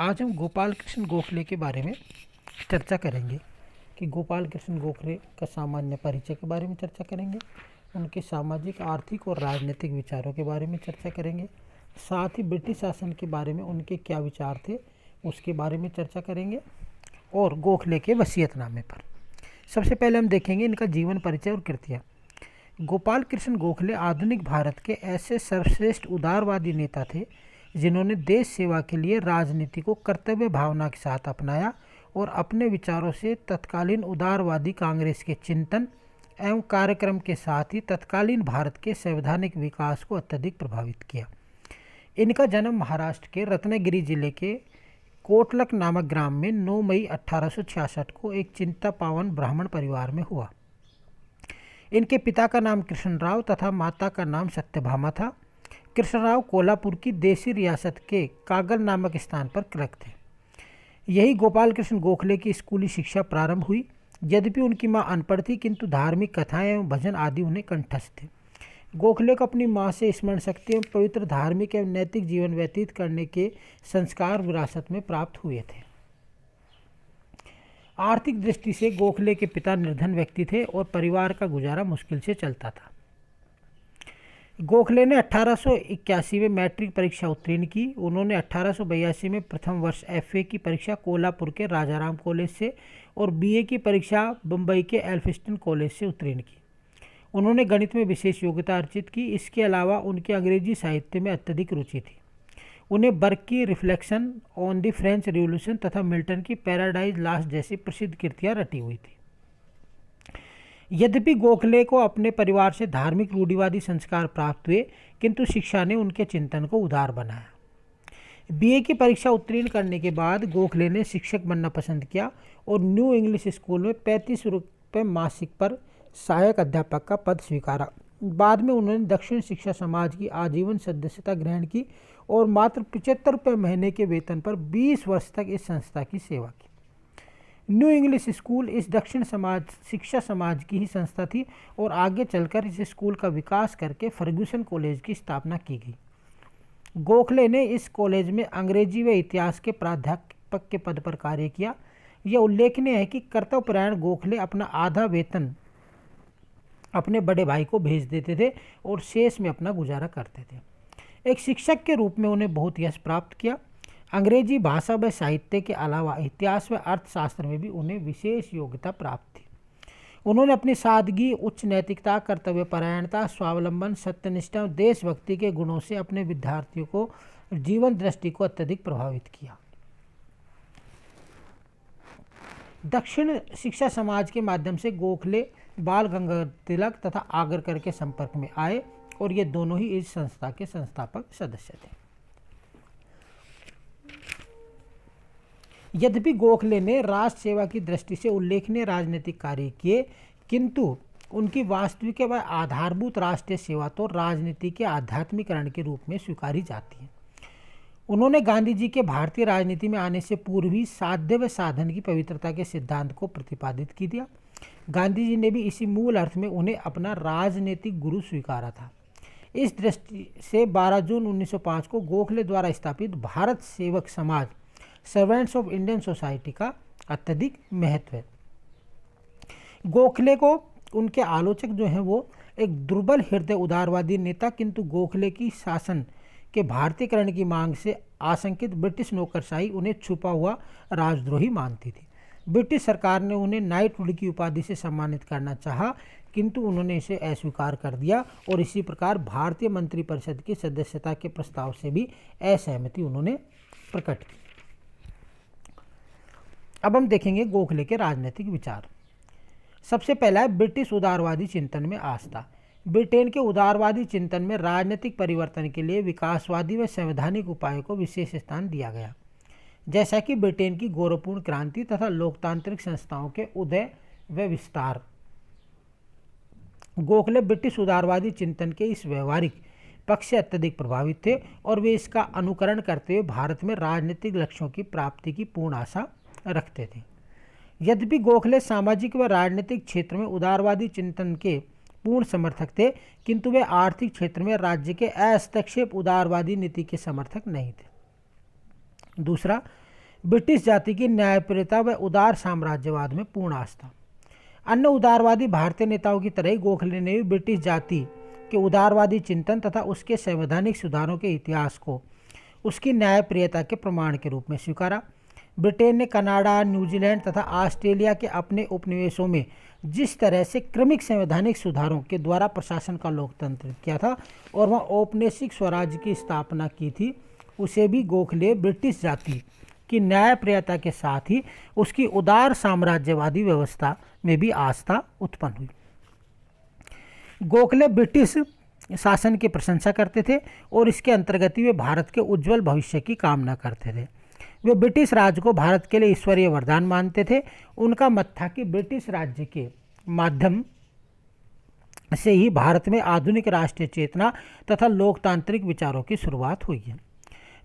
आज हम गोपाल कृष्ण गोखले के बारे में चर्चा करेंगे कि गोपाल कृष्ण गोखले का सामान्य परिचय के बारे में चर्चा करेंगे, उनके सामाजिक, आर्थिक और राजनीतिक विचारों के बारे में चर्चा करेंगे, साथ ही ब्रिटिश शासन के बारे में उनके क्या विचार थे उसके बारे में चर्चा करेंगे और गोखले के वसीयतनामे पर। सबसे पहले हम देखेंगे इनका जीवन परिचय और कृतियाँ। गोपाल कृष्ण गोखले आधुनिक भारत के ऐसे सर्वश्रेष्ठ उदारवादी नेता थे जिन्होंने देश सेवा के लिए राजनीति को कर्तव्य भावना के साथ अपनाया और अपने विचारों से तत्कालीन उदारवादी कांग्रेस के चिंतन एवं कार्यक्रम के साथ ही तत्कालीन भारत के संवैधानिक विकास को अत्यधिक प्रभावित किया। इनका जन्म महाराष्ट्र के रत्नागिरी जिले के कोटलक नामक ग्राम में 9 मई 1866 को एक चिंता पावन ब्राह्मण परिवार में हुआ। इनके पिता का नाम कृष्णराव तथा माता का नाम सत्यभामा था। कृष्णराव कोल्हापुर की देसी रियासत के कागल नामक स्थान पर क्लर्क थे। यही गोपाल कृष्ण गोखले की स्कूली शिक्षा प्रारंभ हुई। यद्यपि उनकी मां अनपढ़ थी किंतु धार्मिक कथाएं एवं भजन आदि उन्हें कंठस्थ थे। गोखले को अपनी मां से स्मरण शक्ति एवं पवित्र धार्मिक एवं नैतिक जीवन व्यतीत करने के संस्कार विरासत में प्राप्त हुए थे। आर्थिक दृष्टि से गोखले के पिता निर्धन व्यक्ति थे और परिवार का गुजारा मुश्किल से चलता था। गोखले ने 1881 में मैट्रिक परीक्षा उत्तीर्ण की। उन्होंने 1882 में प्रथम वर्ष एफए की परीक्षा कोल्हापुर के राजाराम कॉलेज से और बीए की परीक्षा बम्बई के एल्फिंस्टन कॉलेज से उत्तीर्ण की। उन्होंने गणित में विशेष योग्यता अर्जित की। इसके अलावा उनके अंग्रेजी साहित्य में अत्यधिक रुचि थी। उन्हें बर्क की reflection on the French revolution तथा मिल्टन की पैराडाइज लास्ट जैसी प्रसिद्ध कृतियाँ रटी हुई थी। यद्यपि गोखले को अपने परिवार से धार्मिक रूढ़िवादी संस्कार प्राप्त हुए किंतु शिक्षा ने उनके चिंतन को उदार बनाया। बीए की परीक्षा उत्तीर्ण करने के बाद गोखले ने शिक्षक बनना पसंद किया और न्यू इंग्लिश स्कूल में 35 रुपये मासिक पर सहायक अध्यापक का पद स्वीकारा। बाद में उन्होंने दक्षिण शिक्षा समाज की आजीवन सदस्यता ग्रहण की और मात्र 75 रुपये महीने के वेतन पर 20 वर्ष तक इस संस्था की सेवा की। न्यू इंग्लिश स्कूल इस दक्षिण समाज शिक्षा समाज की ही संस्था थी और आगे चलकर इस स्कूल का विकास करके फर्ग्यूसन कॉलेज की स्थापना की गई। गोखले ने इस कॉलेज में अंग्रेजी व इतिहास के प्राध्यापक के पद पर कार्य किया। यह उल्लेखनीय है कि कर्तव्यपरायण गोखले अपना आधा वेतन अपने बड़े भाई को भेज देते थे और शेष में अपना गुजारा करते थे। एक शिक्षक के रूप में उन्हें बहुत यश प्राप्त किया। अंग्रेजी भाषा व साहित्य के अलावा इतिहास व अर्थशास्त्र में भी उन्हें विशेष योग्यता प्राप्त थी। उन्होंने अपनी सादगी, उच्च नैतिकता, कर्तव्यपरायणता, स्वावलंबन, सत्यनिष्ठा और देशभक्ति के गुणों से अपने विद्यार्थियों को जीवन दृष्टि को अत्यधिक प्रभावित किया। दक्षिण शिक्षा समाज के माध्यम से गोखले बाल गंगाधर तिलक तथा आगरकर के संपर्क में आए और ये दोनों ही इस संस्था के संस्थापक सदस्य थे। यद्यपि गोखले ने राष्ट्र सेवा की दृष्टि से उल्लेखनीय राजनीतिक कार्य किए किंतु उनकी वास्तविक व आधारभूत राष्ट्रीय सेवा तो राजनीति के आध्यात्मिकरण के रूप में स्वीकारी जाती है। उन्होंने गांधी जी के भारतीय राजनीति में आने से पूर्व ही साध्य व साधन की पवित्रता के सिद्धांत को प्रतिपादित की दिया। गांधी जी ने भी इसी मूल अर्थ में उन्हें अपना राजनीतिक गुरु स्वीकारा था। इस दृष्टि से 12 जून 1905 को गोखले द्वारा स्थापित भारत सेवक समाज सर्वेंट्स ऑफ इंडियन सोसाइटी का अत्यधिक महत्व है। गोखले को उनके आलोचक जो हैं वो एक दुर्बल हृदय उदारवादी नेता किंतु गोखले की शासन के भारतीयकरण की मांग से आशंकित ब्रिटिश नौकरशाही उन्हें छुपा हुआ राजद्रोही मानती थी। ब्रिटिश सरकार ने उन्हें नाइटहुड की उपाधि से सम्मानित करना चाहा किंतु उन्होंने इसे अस्वीकार कर दिया और इसी प्रकार भारतीय मंत्रिपरिषद की सदस्यता के प्रस्ताव से भी असहमति उन्होंने प्रकट की। अब हम देखेंगे गोखले के राजनीतिक विचार। सबसे पहला है ब्रिटिश उदारवादी चिंतन में आस्था। ब्रिटेन के उदारवादी चिंतन में राजनीतिक परिवर्तन के लिए विकासवादी व संवैधानिक उपायों को विशेष स्थान दिया गया, जैसा कि ब्रिटेन की गौरवपूर्ण क्रांति तथा लोकतांत्रिक संस्थाओं के उदय व विस्तार। गोखले ब्रिटिश उदारवादी चिंतन के इस व्यवहारिक पक्ष से अत्यधिक प्रभावित थे और वे इसका अनुकरण करते हुए भारत में राजनीतिक लक्ष्यों की प्राप्ति की पूर्ण आशा रखते थे। यद्यपि गोखले सामाजिक व राजनीतिक क्षेत्र में उदारवादी चिंतन के पूर्ण समर्थक थे किंतु वे आर्थिक क्षेत्र में राज्य के हस्तक्षेप उदारवादी नीति के समर्थक नहीं थे। दूसरा, ब्रिटिश जाति की न्यायप्रियता व उदार साम्राज्यवाद में पूर्ण आस्था। अन्य उदारवादी भारतीय नेताओं की तरह ही गोखले ने भी ब्रिटिश जाति के उदारवादी चिंतन तथा उसके संवैधानिक सुधारों के इतिहास को उसकी न्यायप्रियता के प्रमाण के रूप में स्वीकारा। ब्रिटेन ने कनाडा, न्यूजीलैंड तथा ऑस्ट्रेलिया के अपने उपनिवेशों में जिस तरह से क्रमिक संवैधानिक सुधारों के द्वारा प्रशासन का लोकतंत्र किया था और वह औपनिवेशिक स्वराज्य की स्थापना की थी, उसे भी गोखले ब्रिटिश जाति की न्यायप्रियता के साथ ही उसकी उदार साम्राज्यवादी व्यवस्था में भी आस्था उत्पन्न हुई। गोखले ब्रिटिश शासन की प्रशंसा करते थे और इसके अंतर्गत ही वे भारत के उज्जवल भविष्य की कामना करते थे। वे ब्रिटिश राज्य को भारत के लिए ईश्वरीय वरदान मानते थे। उनका मत था कि ब्रिटिश राज्य के माध्यम से ही भारत में आधुनिक राष्ट्रीय चेतना तथा लोकतांत्रिक विचारों की शुरुआत हुई है।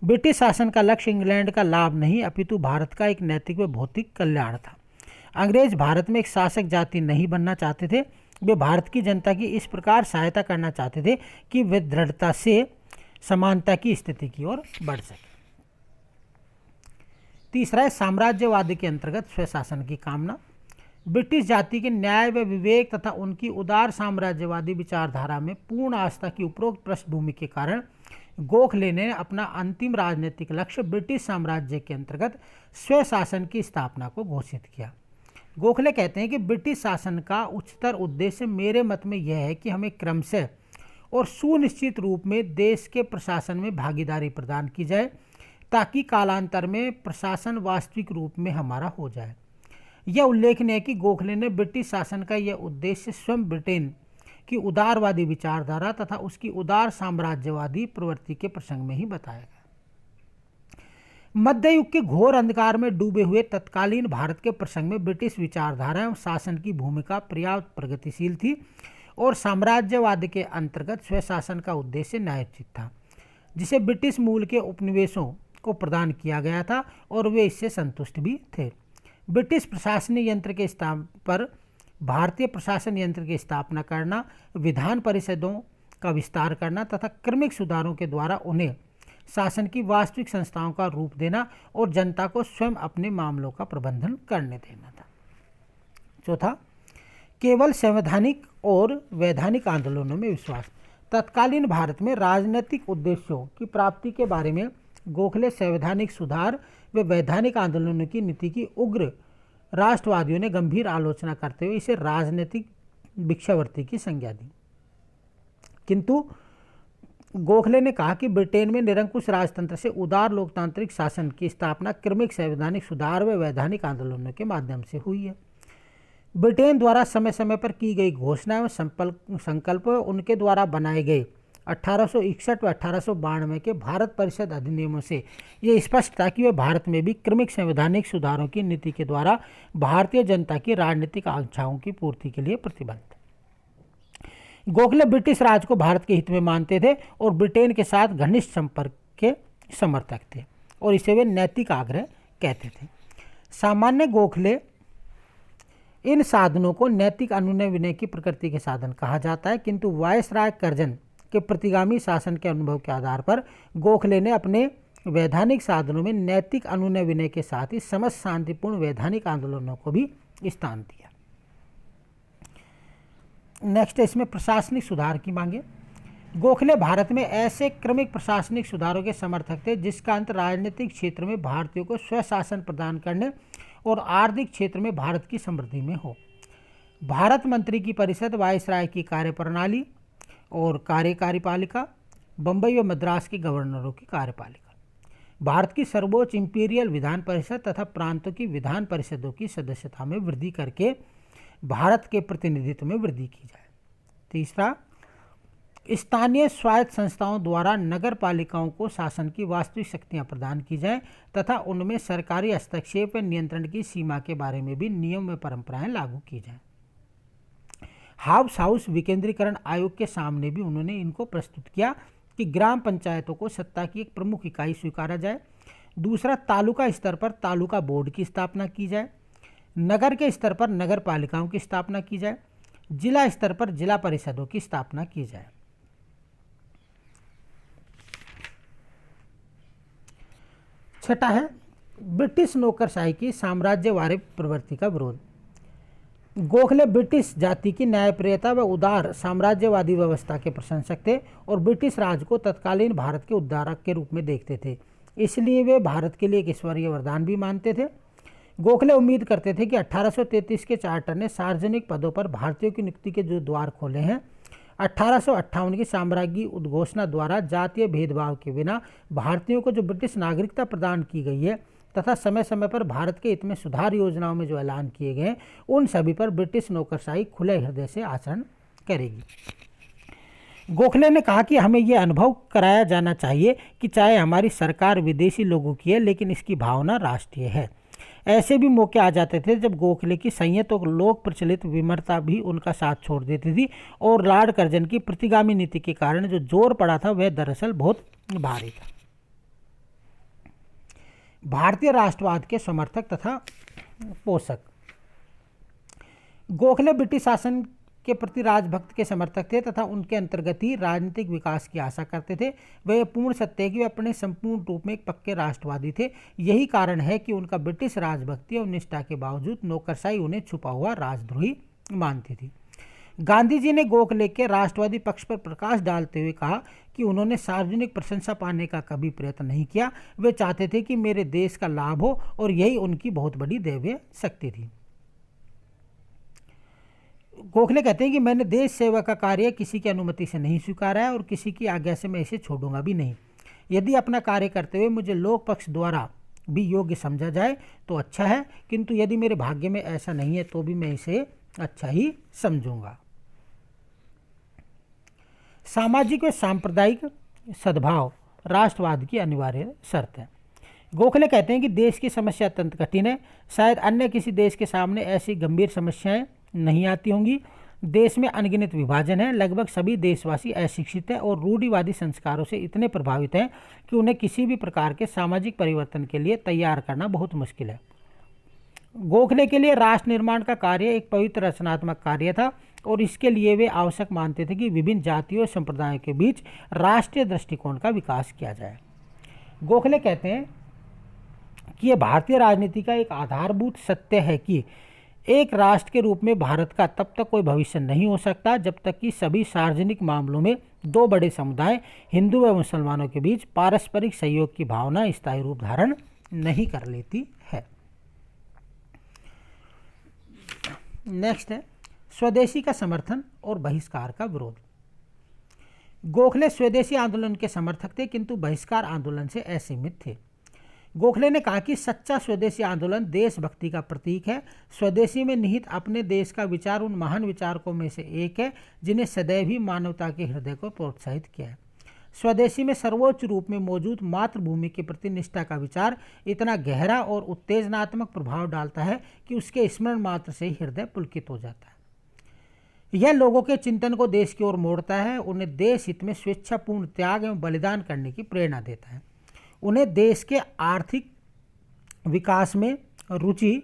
ब्रिटिश शासन का लक्ष्य इंग्लैंड का लाभ नहीं अपितु भारत का एक नैतिक व भौतिक कल्याण था। अंग्रेज भारत में एक शासक जाति नहीं बनना चाहते थे। वे भारत की जनता की इस प्रकार सहायता करना चाहते थे कि वे दृढ़ता से समानता की स्थिति की ओर बढ़ सके। तीसरा है साम्राज्यवाद के अंतर्गत स्वशासन की कामना। ब्रिटिश जाति के न्याय व विवेक तथा उनकी उदार साम्राज्यवादी विचारधारा में पूर्ण आस्था की उपरोक्त पृष्ठभूमि के कारण गोखले ने अपना अंतिम राजनीतिक लक्ष्य ब्रिटिश साम्राज्य के अंतर्गत स्वशासन की स्थापना को घोषित किया। गोखले कहते हैं कि ब्रिटिश शासन का उच्चतर उद्देश्य मेरे मत में यह है कि हमें क्रमशः और सुनिश्चित रूप में देश के प्रशासन में भागीदारी प्रदान की जाए ताकि कालांतर में प्रशासन वास्तविक रूप में हमारा हो जाए। यह उल्लेखनीय है कि गोखले ने ब्रिटिश शासन का यह उद्देश्य स्वयं ब्रिटेन की उदारवादी विचारधारा तथा उसकी उदार साम्राज्यवादी प्रवृत्ति के प्रसंग में ही बताया गया। मध्य युग के घोर अंधकार में डूबे हुए तत्कालीन भारत के प्रसंग में ब्रिटिश विचारधारा एवं शासन की भूमिका पर्याप्त प्रगतिशील थी और साम्राज्यवाद के अंतर्गत स्वशासन का उद्देश्य न्यायोचित था, जिसे ब्रिटिश मूल के उपनिवेशों को प्रदान किया गया था और वे इससे संतुष्ट भी थे। ब्रिटिश प्रशासनिक यंत्र के स्थान पर भारतीय प्रशासन यंत्र की स्थापना करना, विधान परिषदों का विस्तार करना तथा क्रमिक सुधारों के द्वारा उन्हें शासन की वास्तविक संस्थाओं का रूप देना और जनता को स्वयं अपने मामलों का प्रबंधन करने देना था। चौथा, केवल संवैधानिक और वैधानिक आंदोलनों में विश्वास। तत्कालीन भारत में राजनीतिक उद्देश्यों की प्राप्ति के बारे में गोखले संवैधानिक सुधार व वैधानिक आंदोलनों की नीति की उग्र राष्ट्रवादियों ने गंभीर आलोचना करते हुए इसे राजनीतिक भिक्षावृत्ति की संज्ञा दी। किंतु गोखले ने कहा कि ब्रिटेन में निरंकुश राजतंत्र से उदार लोकतांत्रिक शासन की स्थापना क्रमिक संवैधानिक सुधार व वैधानिक आंदोलनों के माध्यम से हुई है। ब्रिटेन द्वारा समय समय पर की गई घोषणाएं व संकल्प उनके द्वारा बनाए गए 1861 व 1892 के भारत परिषद अधिनियमों से ये स्पष्ट था कि वे भारत में भी क्रमिक संवैधानिक सुधारों की नीति के द्वारा भारतीय जनता की राजनीतिक आकांक्षाओं की पूर्ति के लिए प्रतिबद्ध। गोखले ब्रिटिश राज को भारत के हित में मानते थे और ब्रिटेन के साथ घनिष्ठ संपर्क के समर्थक थे और इसे वे नैतिक आग्रह कहते थे। सामान्य गोखले इन साधनों को नैतिक अनुनय विनय की प्रकृति के साधन कहा जाता है, किंतु वायसराय कर्जन के प्रतिगामी शासन के अनुभव के आधार पर गोखले ने अपने वैधानिक साधनों में नैतिक अनुनय विनय के साथ ही समस्त शांतिपूर्ण वैधानिक आंदोलनों को भी स्थान दिया। नेक्स्ट है इसमें प्रशासनिक सुधार की मांगे। गोखले भारत में ऐसे क्रमिक प्रशासनिक सुधारों के समर्थक थे जिसका अंत राजनीतिक क्षेत्र में भारतीयों को स्वशासन प्रदान करने और आर्थिक क्षेत्र में भारत की समृद्धि में हो। भारत मंत्री की परिषद, वायसराय की कार्यप्रणाली और कार्यपालिका, बंबई व मद्रास के गवर्नरों की कार्यपालिका, भारत की सर्वोच्च इंपीरियल विधान परिषद तथा प्रांतों की विधान परिषदों की सदस्यता में वृद्धि करके भारत के प्रतिनिधित्व में वृद्धि की जाए। तीसरा, स्थानीय स्वायत्त संस्थाओं द्वारा नगर पालिकाओं को शासन की वास्तविक शक्तियां प्रदान की जाए तथा उनमें सरकारी हस्तक्षेप व नियंत्रण की सीमा के बारे में भी नियम व परंपराएं लागू की जाएं। हाउस विकेंद्रीकरण आयोग के सामने भी उन्होंने इनको प्रस्तुत किया कि ग्राम पंचायतों को सत्ता की एक प्रमुख इकाई स्वीकारा जाए। दूसरा, तालुका स्तर पर तालुका बोर्ड की स्थापना की जाए। नगर के स्तर पर नगर पालिकाओं की स्थापना की जाए। जिला स्तर पर जिला परिषदों की स्थापना की जाए। छठा है ब्रिटिश नौकरशाही की साम्राज्यवादी प्रवृत्ति का विरोध। गोखले ब्रिटिश जाति की न्यायप्रियता व उदार साम्राज्यवादी व्यवस्था के प्रशंसक थे और ब्रिटिश राज को तत्कालीन भारत के उद्धारक के रूप में देखते थे, इसलिए वे भारत के लिए एक ईश्वरीय वरदान भी मानते थे। गोखले उम्मीद करते थे कि 1833 के चार्टर ने सार्वजनिक पदों पर भारतीयों की नियुक्ति के जो द्वार खोले हैं, 1858 की साम्राज्य उद्घोषणा द्वारा जातीय भेदभाव के बिना भारतीयों को जो ब्रिटिश नागरिकता प्रदान की गई है तथा समय समय पर भारत के हित में सुधार योजनाओं में जो ऐलान किए गए उन सभी पर ब्रिटिश नौकरशाही खुले हृदय से आचरण करेगी। गोखले ने कहा कि हमें यह अनुभव कराया जाना चाहिए कि चाहे हमारी सरकार विदेशी लोगों की है लेकिन इसकी भावना राष्ट्रीय है। ऐसे भी मौके आ जाते थे जब गोखले की संयत और लोक प्रचलित विमरता भी उनका साथ छोड़ देती थी और लॉर्ड कर्जन की प्रतिगामी नीति के कारण जो जोर पड़ा था वह दरअसल बहुत भारी था। भारतीय राष्ट्रवाद के समर्थक तथा पोषक। गोखले ब्रिटिश शासन के प्रति राजभक्त के समर्थक थे तथा उनके अंतर्गत ही राजनीतिक विकास की आशा करते थे। वह पूर्ण सत्य है कि वे अपने संपूर्ण रूप में एक पक्के राष्ट्रवादी थे। यही कारण है कि उनका ब्रिटिश राजभक्ति और निष्ठा के बावजूद नौकरशाही उन्हें छुपा हुआ राजद्रोही मानती थी। गांधी जी ने गोखले के राष्ट्रवादी पक्ष पर प्रकाश डालते हुए कहा कि उन्होंने सार्वजनिक प्रशंसा पाने का कभी प्रयत्न नहीं किया। वे चाहते थे कि मेरे देश का लाभ हो और यही उनकी बहुत बड़ी दैवीय शक्ति थी। गोखले कहते हैं कि मैंने देश सेवा का कार्य किसी की अनुमति से नहीं स्वीकारा है और किसी की आज्ञा से मैं इसे छोड़ूंगा भी नहीं। यदि अपना कार्य करते हुए मुझे लोक पक्ष द्वारा भी योग्य समझा जाए तो अच्छा है, किंतु यदि मेरे भाग्य में ऐसा नहीं है तो भी मैं इसे अच्छा ही समझूंगा। सामाजिक व सांप्रदायिक सद्भाव राष्ट्रवाद की अनिवार्य शर्त है। गोखले कहते हैं कि देश की समस्या अत्यंत कठिन है। शायद अन्य किसी देश के सामने ऐसी गंभीर समस्याएं नहीं आती होंगी। देश में अनगिनत विभाजन है। लगभग सभी देशवासी अशिक्षित हैं और रूढ़िवादी संस्कारों से इतने प्रभावित हैं कि उन्हें किसी भी प्रकार के सामाजिक परिवर्तन के लिए तैयार करना बहुत मुश्किल है। गोखले के लिए राष्ट्र निर्माण का कार्य एक पवित्र रचनात्मक कार्य था और इसके लिए वे आवश्यक मानते थे कि विभिन्न जातियों और संप्रदायों के बीच राष्ट्रीय दृष्टिकोण का विकास किया जाए। गोखले कहते हैं कि यह भारतीय राजनीति का एक आधारभूत सत्य है कि एक राष्ट्र के रूप में भारत का तब तक कोई भविष्य नहीं हो सकता जब तक कि सभी सार्वजनिक मामलों में दो बड़े समुदाय हिंदू व मुसलमानों के बीच पारस्परिक सहयोग की भावना स्थायी रूप धारण नहीं कर लेती है। नेक्स्ट है स्वदेशी का समर्थन और बहिष्कार का विरोध। गोखले स्वदेशी आंदोलन के समर्थक थे किंतु बहिष्कार आंदोलन से असीमित थे। गोखले ने कहा कि सच्चा स्वदेशी आंदोलन देशभक्ति का प्रतीक है। स्वदेशी में निहित अपने देश का विचार उन महान विचारकों में से एक है जिन्हें सदैव ही मानवता के हृदय को प्रोत्साहित किया है। स्वदेशी में सर्वोच्च रूप में मौजूद मातृभूमि के प्रति निष्ठा का विचार इतना गहरा और उत्तेजनात्मक प्रभाव डालता है कि उसके स्मरण मात्र से ही हृदय पुलकित हो जाता है। यह लोगों के चिंतन को देश की ओर मोड़ता है, उन्हें देश हित में स्वेच्छापूर्ण त्याग एवं बलिदान करने की प्रेरणा देता है, उन्हें देश के आर्थिक विकास में रुचि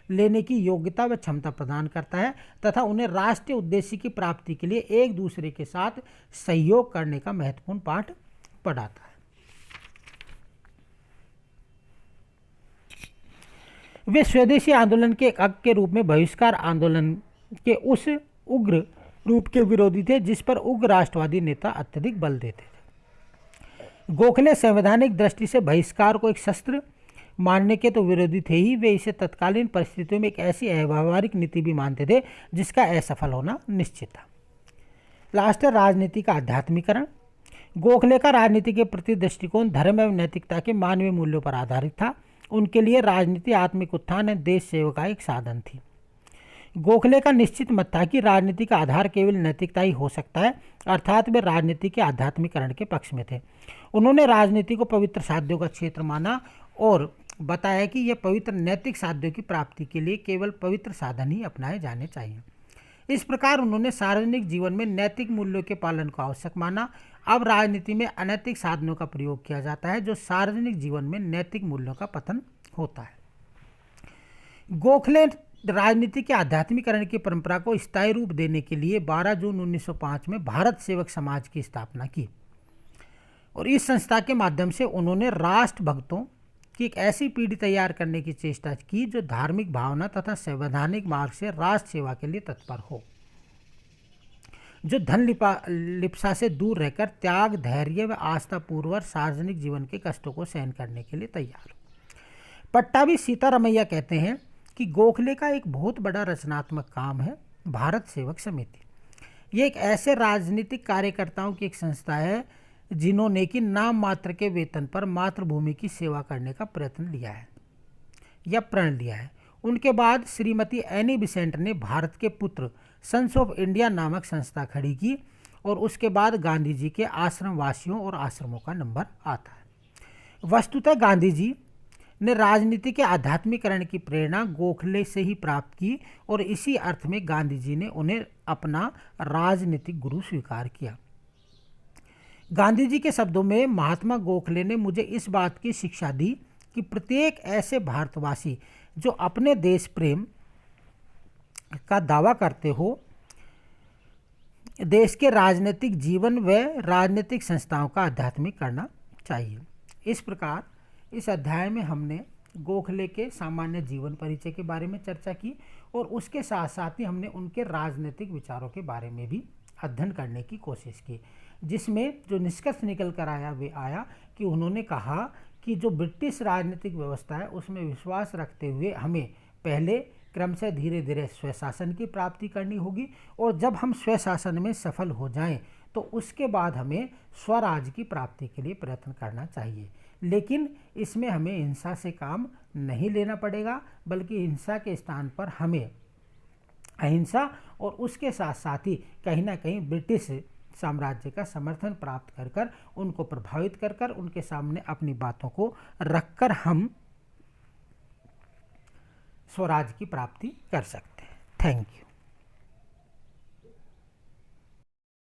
लेने की योग्यता व क्षमता प्रदान करता है तथा उन्हें राष्ट्रीय उद्देश्य की प्राप्ति के लिए एक दूसरे के साथ सहयोग करने का महत्वपूर्ण पाठ पढ़ाता है। वे स्वदेशी आंदोलन के एक अंग के रूप में बहिष्कार आंदोलन के उस उग्र रूप के विरोधी थे जिस पर उग्र राष्ट्रवादी नेता अत्यधिक बल देते थे। गोखले संवैधानिक दृष्टि से बहिष्कार को एक शस्त्र मानने के तो विरोधी थे ही, वे इसे तत्कालीन परिस्थितियों में एक ऐसी अव्यावहारिक नीति भी मानते थे जिसका असफल होना निश्चित था। लास्ट है राजनीति का आध्यात्मिकरण। गोखले का राजनीति के प्रति दृष्टिकोण धर्म एवं नैतिकता के मानवीय मूल्यों पर आधारित था। उनके लिए राजनीति आत्मिक उत्थान एवं देश सेवा का एक साधन थी। गोखले का निश्चित मत था कि राजनीति का आधार केवल नैतिकता ही हो सकता है, अर्थात वे राजनीति के आध्यात्मिकरण के पक्ष में थे। उन्होंने राजनीति को पवित्र साध्यों का क्षेत्र माना और बताया कि यह पवित्र नैतिक साध्यों की प्राप्ति के लिए केवल पवित्र साधन ही अपनाए जाने चाहिए। इस प्रकार उन्होंने सार्वजनिक जीवन में नैतिक मूल्यों के पालन को आवश्यक माना। अब राजनीति में अनैतिक साधनों का प्रयोग किया जाता है जो सार्वजनिक जीवन में नैतिक मूल्यों का पतन होता है। गोखले राजनीति के आध्यात्मिकरण की परंपरा को स्थायी रूप देने के लिए 12 जून 1905 में भारत सेवक समाज की स्थापना की और इस संस्था के माध्यम से उन्होंने राष्ट्र भक्तों की एक ऐसी पीढ़ी तैयार करने की चेष्टा की जो धार्मिक भावना तथा संवैधानिक मार्ग से राष्ट्र सेवा के लिए तत्पर हो, जो धन लिप्सा से दूर रहकर त्याग, धैर्य व आस्थापूर्वक सार्वजनिक जीवन के कष्टों को सहन करने के लिए तैयार हो। पट्टाभी सीतारामैया कहते हैं कि गोखले का एक बहुत बड़ा रचनात्मक काम है भारत सेवक समिति। ये एक ऐसे राजनीतिक कार्यकर्ताओं की एक संस्था है जिन्होंने कि नाम मात्र के वेतन पर मातृभूमि की सेवा करने का प्रयत्न लिया है या प्रण लिया है। उनके बाद श्रीमती एनी बेसेंट ने भारत के पुत्र सन्स ऑफ इंडिया नामक संस्था खड़ी की और उसके बाद गांधी जी के आश्रम वासियों और आश्रमों का नंबर आता है। वस्तुतः गांधी जी ने राजनीति के आध्यात्मिकरण की प्रेरणा गोखले से ही प्राप्त की और इसी अर्थ में गांधी जी ने उन्हें अपना राजनीतिक गुरु स्वीकार किया। गांधी जी के शब्दों में, महात्मा गोखले ने मुझे इस बात की शिक्षा दी कि प्रत्येक ऐसे भारतवासी जो अपने देश प्रेम का दावा करते हो, देश के राजनीतिक जीवन व राजनीतिक संस्थाओं का आध्यात्मिक करना चाहिए। इस प्रकार इस अध्याय में हमने गोखले के सामान्य जीवन परिचय के बारे में चर्चा की और उसके साथ साथ ही हमने उनके राजनीतिक विचारों के बारे में भी अध्ययन करने की कोशिश की, जिसमें जो निष्कर्ष निकल कर आया वे आया कि उन्होंने कहा कि जो ब्रिटिश राजनीतिक व्यवस्था है उसमें विश्वास रखते हुए हमें पहले क्रम से धीरे धीरे स्वशासन की प्राप्ति करनी होगी और जब हम स्वशासन में सफल हो जाएं तो उसके बाद हमें स्वराज की प्राप्ति के लिए प्रयत्न करना चाहिए। लेकिन इसमें हमें हिंसा से काम नहीं लेना पड़ेगा, बल्कि हिंसा के स्थान पर हमें अहिंसा और उसके साथ साथ ही कहीं ना कहीं ब्रिटिश साम्राज्य का समर्थन प्राप्त कर कर उनको प्रभावित कर कर उनके सामने अपनी बातों को रखकर हम स्वराज की प्राप्ति कर सकते हैं। Thank you.